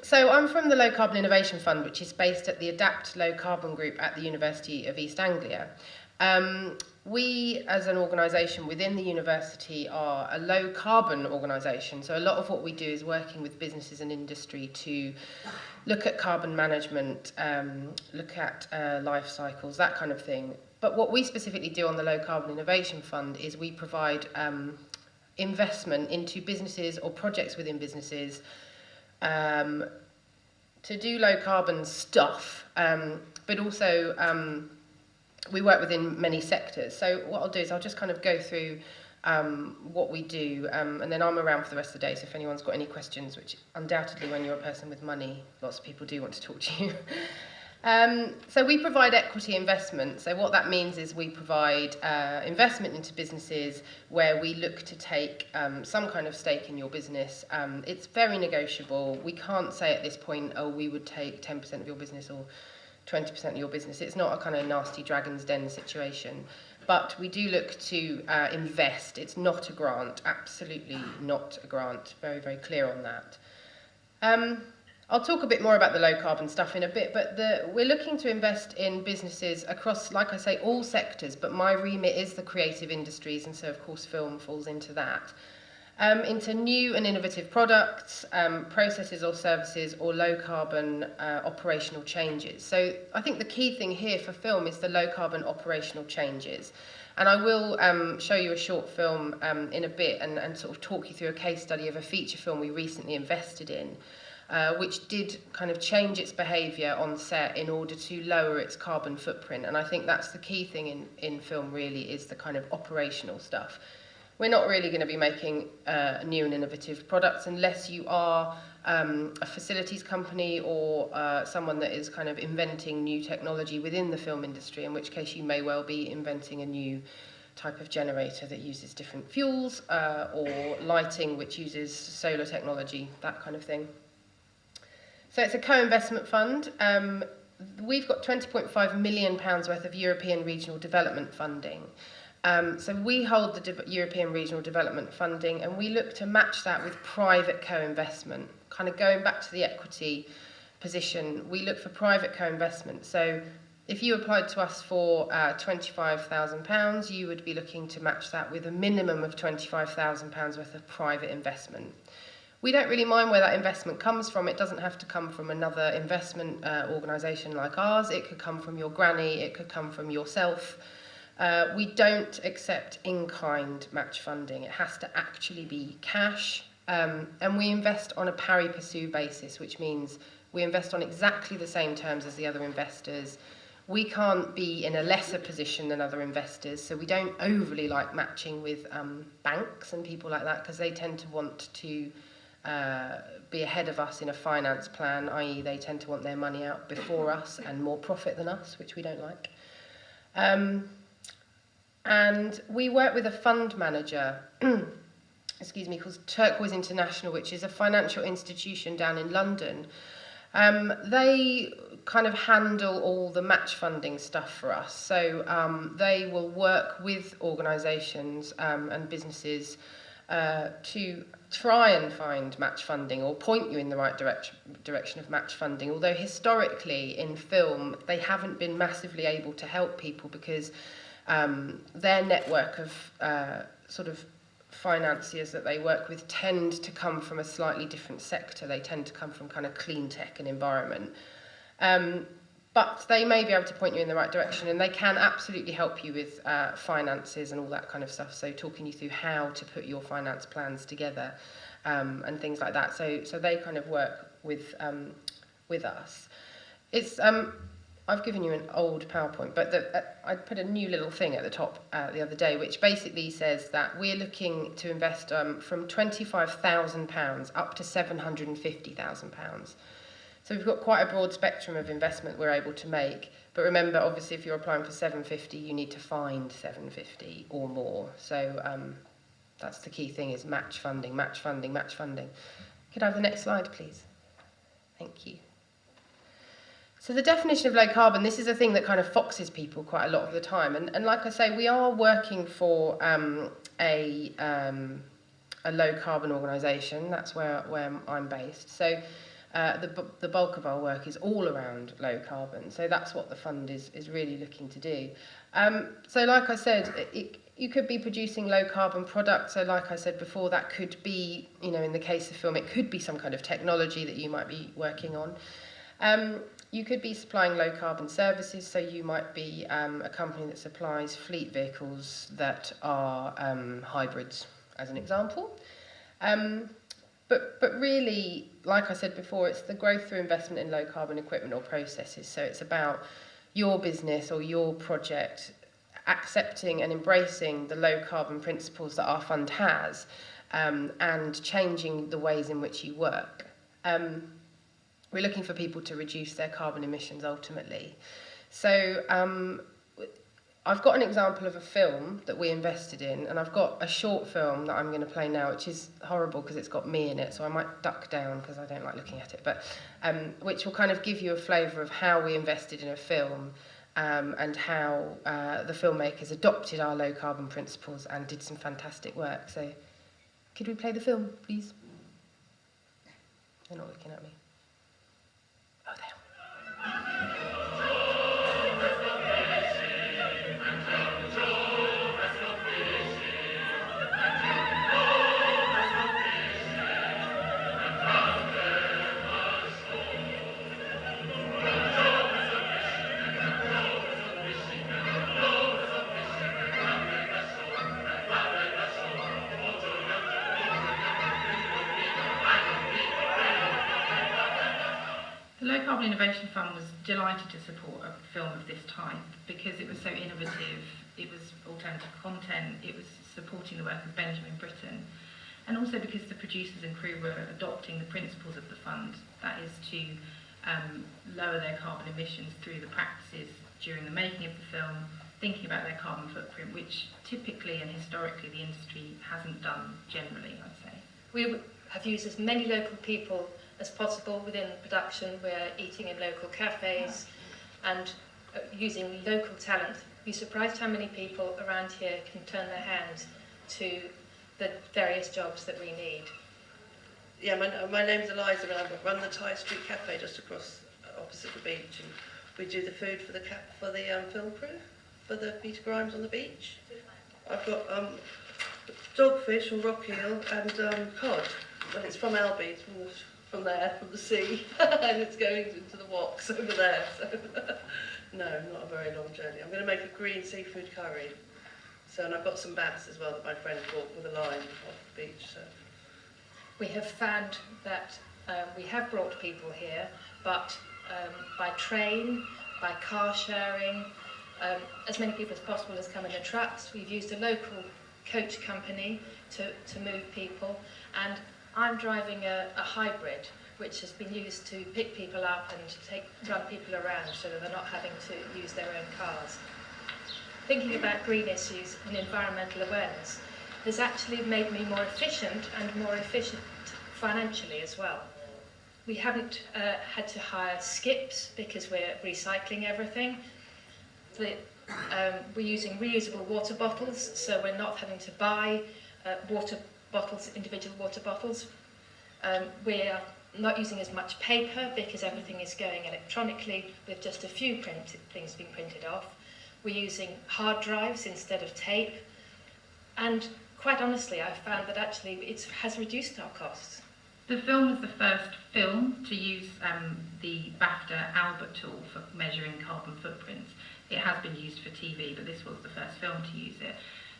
So I'm from the Low Carbon Innovation Fund, which is based at the Adapt Low Carbon Group at the University of East Anglia. We, as an organisation within the university, are a low carbon organisation. So a lot of what we do is working with businesses and industry to look at carbon management, look at life cycles, that kind of thing. But what we specifically do on the Low Carbon Innovation Fund is we provide investment into businesses or projects within businesses to do low carbon stuff, but also we work within many sectors. So what I'll do is I'll just kind of go through what we do, and then I'm around for the rest of the day, so if anyone's got any questions, which undoubtedly when you're a person with money, lots of people do want to talk to you. So we provide equity investment. So what that means is we provide investment into businesses where we look to take some kind of stake in your business. It's very negotiable. We can't say at this point, oh, we would take 10% of your business or 20% of your business. It's not a kind of nasty dragon's den situation. But we do look to invest. It's not a grant, absolutely not a grant. Very, very clear on that. I'll talk a bit more about the low carbon stuff in a bit, but we're looking to invest in businesses across, like I say, all sectors, but my remit is the creative industries, and so of course film falls into that. Into new and innovative products, processes or services, or low carbon operational changes. So I think the key thing here for film is the low carbon operational changes. And I will show you a short film in a bit and sort of talk you through a case study of a feature film we recently invested in, which did kind of change its behaviour on set in order to lower its carbon footprint. And I think that's the key thing in film really, is the kind of operational stuff. We're not really going to be making new and innovative products unless you are a facilities company or someone that is kind of inventing new technology within the film industry, in which case you may well be inventing a new type of generator that uses different fuels, or lighting which uses solar technology, that kind of thing. So it's a co-investment fund. We've got £20.5 million worth of European regional development funding. So we hold the European regional development funding, and we look to match that with private co-investment. Kind of going back to the equity position, we look for private co-investment. So if you applied to us for £25,000, you would be looking to match that with a minimum of £25,000 worth of private investment. We don't really mind where that investment comes from. It doesn't have to come from another investment organisation like ours. It could come from your granny. It could come from yourself. We don't accept in-kind match funding. It has to actually be cash. And we invest on a pari passu basis, which means we invest on exactly the same terms as the other investors. We can't be in a lesser position than other investors, so we don't overly like matching with banks and people like that, because they tend to want to be ahead of us in a finance plan, i.e. they tend to want their money out before us and more profit than us, which we don't like. And we work with a fund manager, excuse me, called Turquoise International, which is a financial institution down in London. They kind of handle all the match funding stuff for us. So they will work with organisations and businesses to try and find match funding or point you in the right direction of match funding, although historically in film they haven't been massively able to help people, because their network of sort of financiers that they work with tend to come from a slightly different sector. They tend to come from kind of clean tech and environment. But they may be able to point you in the right direction, and they can absolutely help you with finances and all that kind of stuff. So talking you through how to put your finance plans together and things like that. So they kind of work with us. It's I've given you an old PowerPoint, but I put a new little thing at the top the other day, which basically says that we're looking to invest from £25,000 up to £750,000. So we've got quite a broad spectrum of investment we're able to make. But remember, obviously, if you're applying for 750, you need to find 750 or more. So that's the key thing, is match funding, match funding, match funding. Could I have the next slide, please? Thank you. So the definition of low carbon, this is a thing that kind of foxes people quite a lot of the time. And like I say, we are working for a low carbon organisation. That's where I'm based. So the bulk of our work is all around low carbon. So that's what the fund is really looking to do. So like I said, you could be producing low carbon products. So like I said before, that could be, in the case of film, it could be some kind of technology that you might be working on. You could be supplying low carbon services, so you might be a company that supplies fleet vehicles that are hybrids, as an example. But really, like I said before, it's the growth through investment in low carbon equipment or processes. So it's about your business or your project accepting and embracing the low carbon principles that our fund has, and changing the ways in which you work. We're looking for people to reduce their carbon emissions ultimately. So I've got an example of a film that we invested in, and I've got a short film that I'm going to play now, which is horrible because it's got me in it, so I might duck down because I don't like looking at it, but which will kind of give you a flavour of how we invested in a film, and how the filmmakers adopted our low carbon principles and did some fantastic work. So could we play the film, please? They're not looking at me. Oh, there. The Low Carbon Innovation Fund was delighted to support a film of this type because it was so innovative, it was alternative content, it was supporting the work of Benjamin Burton, and also because the producers and crew were adopting the principles of the fund, that is to lower their carbon emissions through the practices during the making of the film, thinking about their carbon footprint, which typically and historically the industry hasn't done generally, I'd say. We have used as many local people as possible within production. We're eating in local cafes and using local talent. You'd be surprised how many people around here can turn their hands to the various jobs that we need. Yeah, my name's Eliza and I run the Thai Street Cafe just across opposite the beach, and we do the food for the film crew, for the Peter Grimes on the beach. I've got dogfish or rock eel and cod. Well, it's from Albi, it's from there, from the sea, and it's going into the woks over there. So no, not a very long journey. I'm going to make a green seafood curry. So, and I've got some bass as well that my friend caught with a line off the beach. So we have found that we have brought people here, but by train, by car sharing, as many people as possible has come in the trucks. We've used a local coach company to move people, and I'm driving a hybrid, which has been used to pick people up and run people around so that they're not having to use their own cars. Thinking about green issues and environmental awareness has actually made me more efficient and more efficient financially as well. We haven't had to hire skips because we're recycling everything. We're using reusable water bottles, so we're not having to buy individual water bottles. We're not using as much paper because everything is going electronically with just a few things being printed off. We're using hard drives instead of tape. And quite honestly, I've found that actually it has reduced our costs. The film was the first film to use the BAFTA Albert tool for measuring carbon footprints. It has been used for TV, but this was the first film to use it.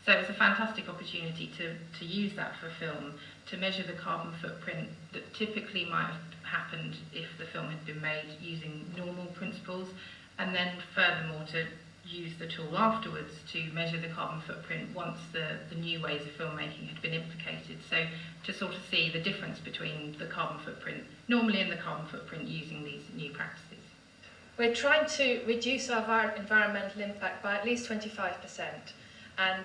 So it was a fantastic opportunity to use that for film, to measure the carbon footprint that typically might have happened if the film had been made using normal principles, and then furthermore to use the tool afterwards to measure the carbon footprint once the new ways of filmmaking had been implicated. So to sort of see the difference between the carbon footprint normally and the carbon footprint using these new practices. We're trying to reduce our environmental impact by at least 25%, and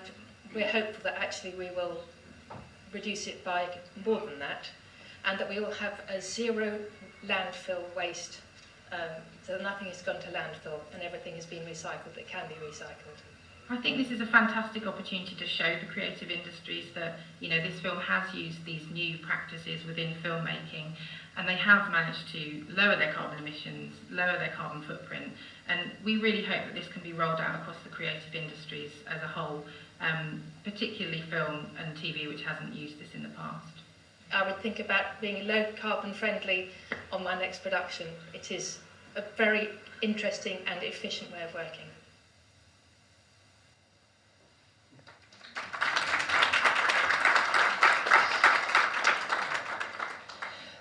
we're hopeful that actually we will reduce it by more than that, and that we will have a zero landfill waste, so nothing has gone to landfill and everything has been recycled that can be recycled. I think this is a fantastic opportunity to show the creative industries that, you know, this film has used these new practices within filmmaking, and they have managed to lower their carbon emissions, lower their carbon footprint, and we really hope that this can be rolled out across the creative industries as a whole, particularly film and TV, which hasn't used this in the past. I would think about being low carbon friendly on my next production. It is a very interesting and efficient way of working.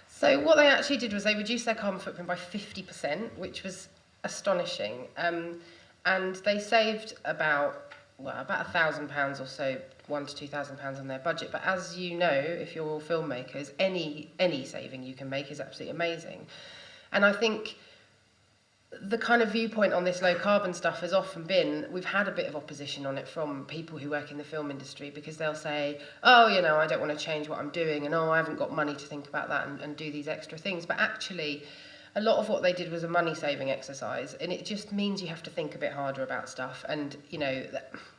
So what they actually did was they reduced their carbon footprint by 50%, which was astonishing. And they saved about £1,000 or so, £1,000 to £2,000 on their budget. But as you know, if you're all filmmakers, any saving you can make is absolutely amazing. And I think the kind of viewpoint on this low carbon stuff has often been, we've had a bit of opposition on it from people who work in the film industry, because they'll say, oh, you know, I don't want to change what I'm doing, and oh, I haven't got money to think about that and do these extra things. But actually, a lot of what they did was a money saving exercise, and it just means you have to think a bit harder about stuff. And, you know,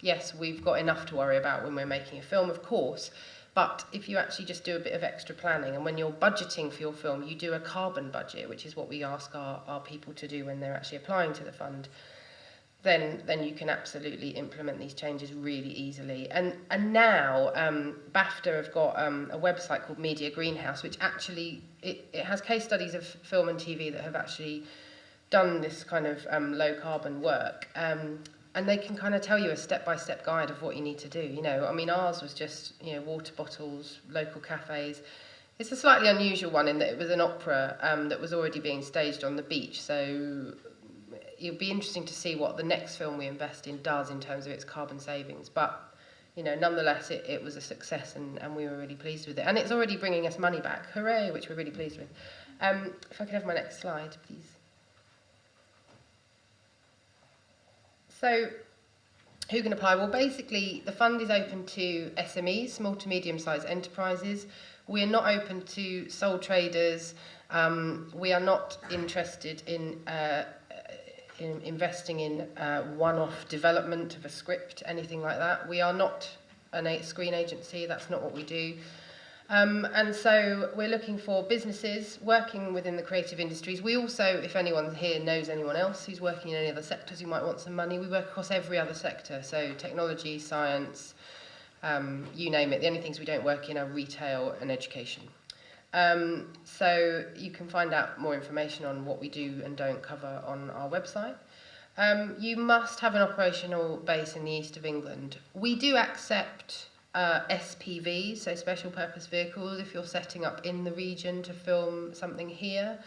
yes, we've got enough to worry about when we're making a film, of course, but if you actually just do a bit of extra planning, and when you're budgeting for your film, you do a carbon budget, which is what we ask our people to do when they're actually applying to the fund, then you can absolutely implement these changes really easily. And now BAFTA have got a website called Media Greenhouse, which actually, it has case studies of film and TV that have actually done this kind of low carbon work. And they can kind of tell you a step-by-step guide of what you need to do. You know, I mean, ours was just, you know, water bottles, local cafes. It's a slightly unusual one in that it was an opera that was already being staged on the beach. So it'll be interesting to see what the next film we invest in does in terms of its carbon savings. But, you know, nonetheless, it was a success, and we were really pleased with it. And it's already bringing us money back. Hooray, which we're really pleased with. If I could have my next slide, please. So, who can apply? Well, basically, the fund is open to SMEs, small to medium-sized enterprises. We are not open to sole traders. We are not interested in investing in one-off development of a script, anything like that. We are not a screen agency. That's not what we do. And so we're looking for businesses working within the creative industries. We also, if anyone here knows anyone else who's working in any other sectors who might want some money, we work across every other sector. So technology, science, you name it. The only things we don't work in are retail and education. So you can find out more information on what we do and don't cover on our website. You must have an operational base in the east of England. We do accept SPVs, so special purpose vehicles, if you're setting up in the region to film something here.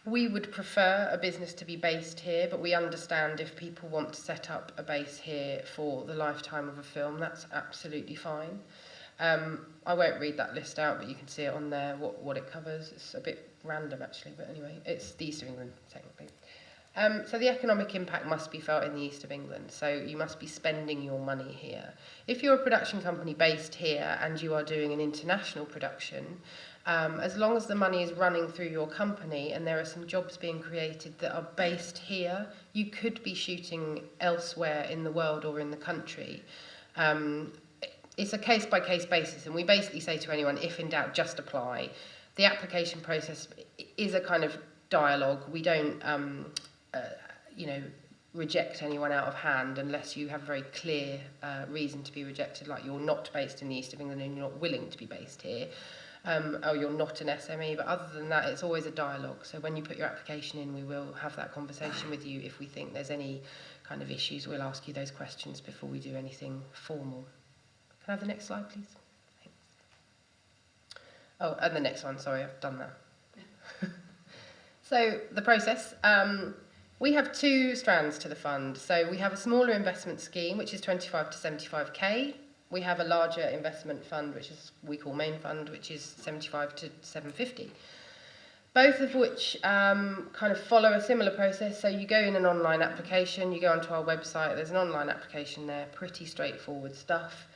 We would prefer a business to be based here, but we understand if people want to set up a base here for the lifetime of a film, that's absolutely fine. I won't read that list out, but you can see it on there, what it covers. It's a bit random, actually, but anyway, it's the east of England, technically. So the economic impact must be felt in the east of England, so you must be spending your money here. If you're a production company based here and you are doing an international production, as long as the money is running through your company and there are some jobs being created that are based here, you could be shooting elsewhere in the world or in the country. It's a case-by-case basis, and we basically say to anyone, if in doubt, just apply. The application process is a kind of dialogue. We don't reject anyone out of hand unless you have a very clear reason to be rejected, like you're not based in the east of England and you're not willing to be based here, or you're not an SME. But other than that, it's always a dialogue. So when you put your application in, we will have that conversation with you. If we think there's any kind of issues, we'll ask you those questions before we do anything formal. Can I have the next slide, please? Thanks. Oh, and the next one, sorry, I've done that. So, the process. We have two strands to the fund. So we have a smaller investment scheme, which is 25 to 75k. We have a larger investment fund, which is we call main fund, which is 75 to 750. Both of which kind of follow a similar process. So you go in an online application, you go onto our website, there's an online application there, pretty straightforward stuff.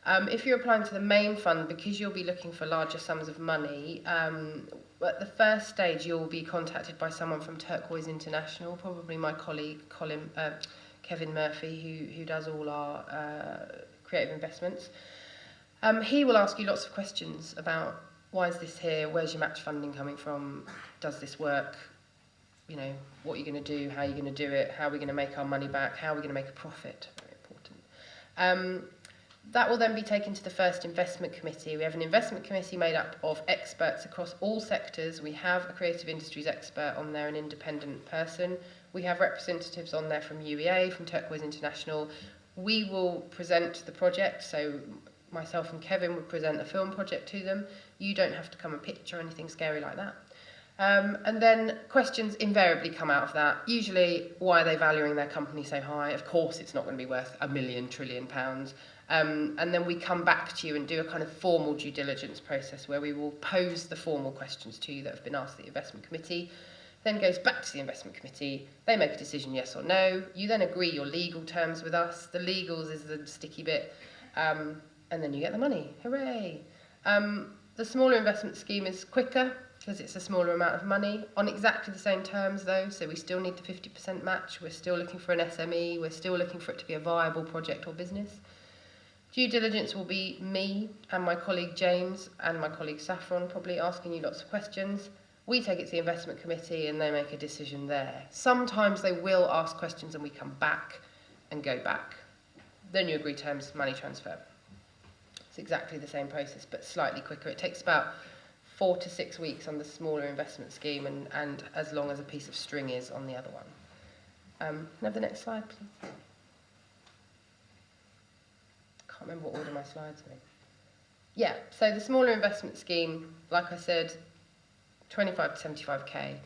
If you're applying to the main fund, because you'll be looking for larger sums of money, at the first stage you'll be contacted by someone from Turquoise International, probably my colleague Kevin Murphy, who does all our creative investments. He will ask you lots of questions about why is this here, where's your match funding coming from, does this work, you know, what are you going to do, how are you going to do it, how are we going to make our money back, how are we going to make a profit, very important. That will then be taken to the first investment committee. We have an investment committee made up of experts across all sectors. We have a creative industries expert on there, an independent person. We have representatives on there from UEA, from Turquoise International. We will present the project, so myself and Kevin will present a film project to them. You don't have to come and pitch or anything scary like that. And then questions invariably come out of that. Usually, why are they valuing their company so high? Of course, it's not going to be worth £1 million trillion. And then we come back to you and do a kind of formal due diligence process where we will pose the formal questions to you that have been asked at the investment committee, then goes back to the investment committee, they make a decision yes or no, you then agree your legal terms with us, the legals is the sticky bit, and then you get the money, hooray. The smaller investment scheme is quicker because it's a smaller amount of money, on exactly the same terms though, so we still need the 50% match, we're still looking for an SME, we're still looking for it to be a viable project or business. Due diligence will be me and my colleague James and my colleague Saffron probably asking you lots of questions. We take it to the investment committee and they make a decision there. Sometimes they will ask questions and we come back and go back. Then you agree terms, money transfer. It's exactly the same process but slightly quicker. It takes about 4 to 6 weeks on the smaller investment scheme and as long as a piece of string is on the other one. Can I have the next slide, please? I can't remember what order my slides are in. Yeah, so the smaller investment scheme, like I said, 25 to 75k.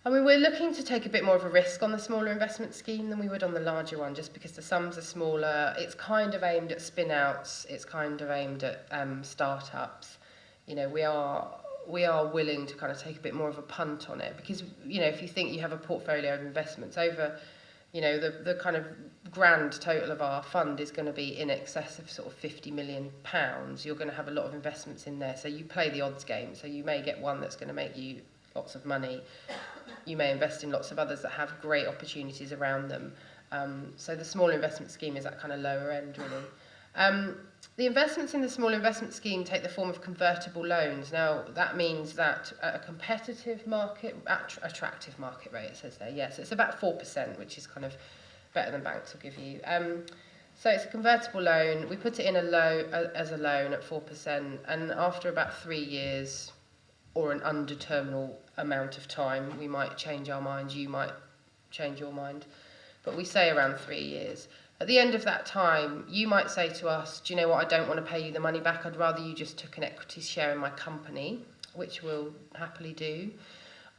I mean, we're looking to take a bit more of a risk on the smaller investment scheme than we would on the larger one, just because the sums are smaller. It's kind of aimed at spin-outs. It's kind of aimed at startups. You know, we are willing to kind of take a bit more of a punt on it because, you know, if you think you have a portfolio of investments over, you know, the kind of grand total of our fund is going to be in excess of sort of £50 million. You're going to have a lot of investments in there. So you play the odds game. So you may get one that's going to make you lots of money. You may invest in lots of others that have great opportunities around them. So the small investment scheme is that kind of lower end, really. The investments in the small investment scheme take the form of convertible loans. Now, that means that at a competitive market, attractive market rate, it says there, yes, it's about 4%, which is kind of better than banks will give you. So it's a convertible loan. We put it in as a loan at 4%, and after about 3 years, or an undeterminable amount of time, we might change our minds, you might change your mind, but we say around 3 years. At the end of that time, you might say to us, do you know what, I don't want to pay you the money back, I'd rather you just took an equity share in my company, which we'll happily do.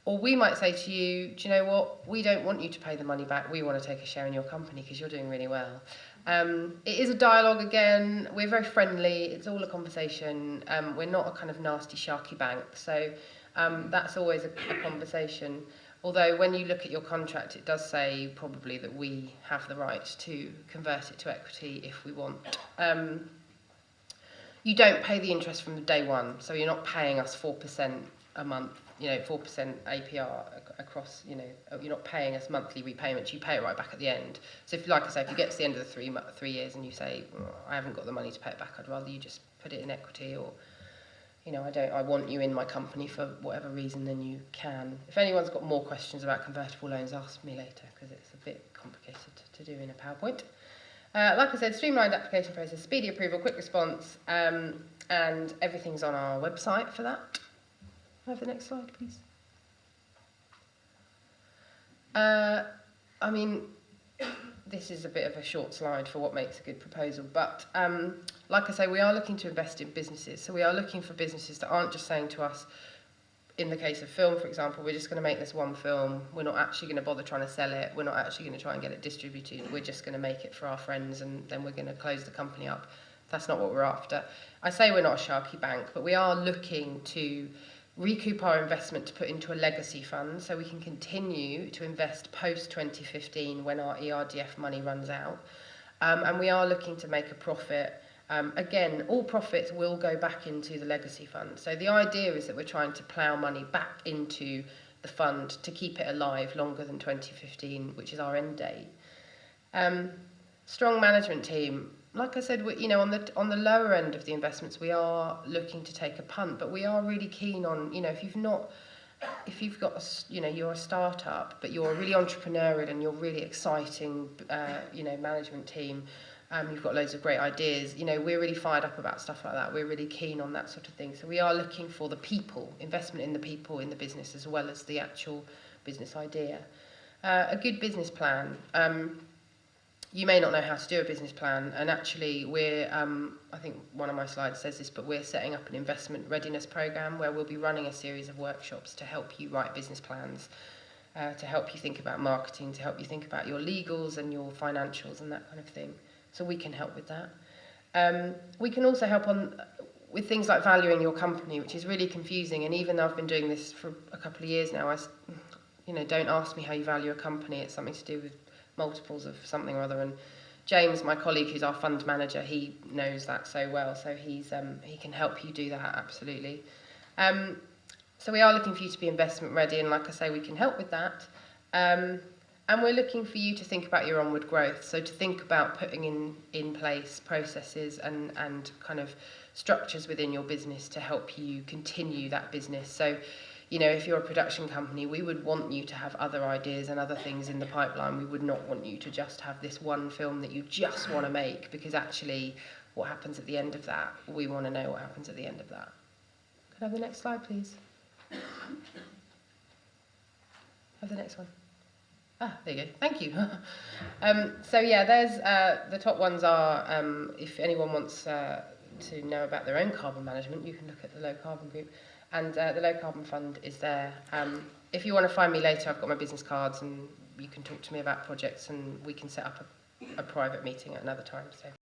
Or we might say to you, do you know what, we don't want you to pay the money back, we want to take a share in your company because you're doing really well. It is a dialogue again, we're very friendly, it's all a conversation, we're not a kind of nasty sharky bank, so that's always a conversation. Although when you look at your contract, it does say probably that we have the right to convert it to equity if we want. You don't pay the interest from day one, so you're not paying us 4% a month, you know, 4% APR across, you know, you're not paying us monthly repayments, you pay it right back at the end. So if, like I say, if you get to the end of the 3 years and you say, oh, I haven't got the money to pay it back, I'd rather you just put it in equity, or, you know, I want you in my company for whatever reason, then you can. If anyone's got more questions about convertible loans, ask me later, because it's a bit complicated to do in a PowerPoint. Like I said, streamlined application process, speedy approval, quick response, and everything's on our website for that. Can I have the next slide, please? I mean, this is a bit of a short slide for what makes a good proposal, but like I say, we are looking to invest in businesses. So we are looking for businesses that aren't just saying to us, in the case of film, for example, we're just going to make this one film, we're not actually going to bother trying to sell it, we're not actually going to try and get it distributed, we're just going to make it for our friends and then we're going to close the company up. That's not what we're after. I say we're not a sharky bank, but we are looking to recoup our investment to put into a legacy fund so we can continue to invest post 2015 when our ERDF money runs out. And we are looking to make a profit. Again, all profits will go back into the legacy fund. So the idea is that we're trying to plough money back into the fund to keep it alive longer than 2015, which is our end date. Strong management team. Like I said, you know, on the lower end of the investments, we are looking to take a punt, but we are really keen on, you know, if you've got, you know, you're a startup, but you're really entrepreneurial and you're really exciting, you know, management team, you've got loads of great ideas, you know, we're really fired up about stuff like that. We're really keen on that sort of thing. So we are looking for the people, investment in the people in the business as well as the actual business idea. A good business plan. You may not know how to do a business plan, and actually we're, I think one of my slides says this, but we're setting up an investment readiness program where we'll be running a series of workshops to help you write business plans, to help you think about marketing, to help you think about your legals and your financials and that kind of thing. So we can help with that. We can also help with things like valuing your company, which is really confusing, and even though I've been doing this for a couple of years now, you know, don't ask me how you value a company. It's something to do with multiples of something or other, and James, my colleague who's our fund manager, he knows that so well, so he can help you do that, absolutely. So we are looking for you to be investment ready, and like I say, we can help with that. And we're looking for you to think about your onward growth, so to think about putting in place processes and kind of structures within your business to help you continue that business. So, you know, if you're a production company, we would want you to have other ideas and other things in the pipeline. We would not want you to just have this one film that you just want to make, because actually what happens at the end of that, we want to know what happens at the end of that. Could I have the next slide, please? Have the next one. Ah, there you go. Thank you. So yeah, there's the top ones are, if anyone wants to know about their own carbon management, you can look at the Low Carbon Group. And the Low Carbon Fund is there. If you want to find me later, I've got my business cards and you can talk to me about projects, and we can set up a private meeting at another time. So.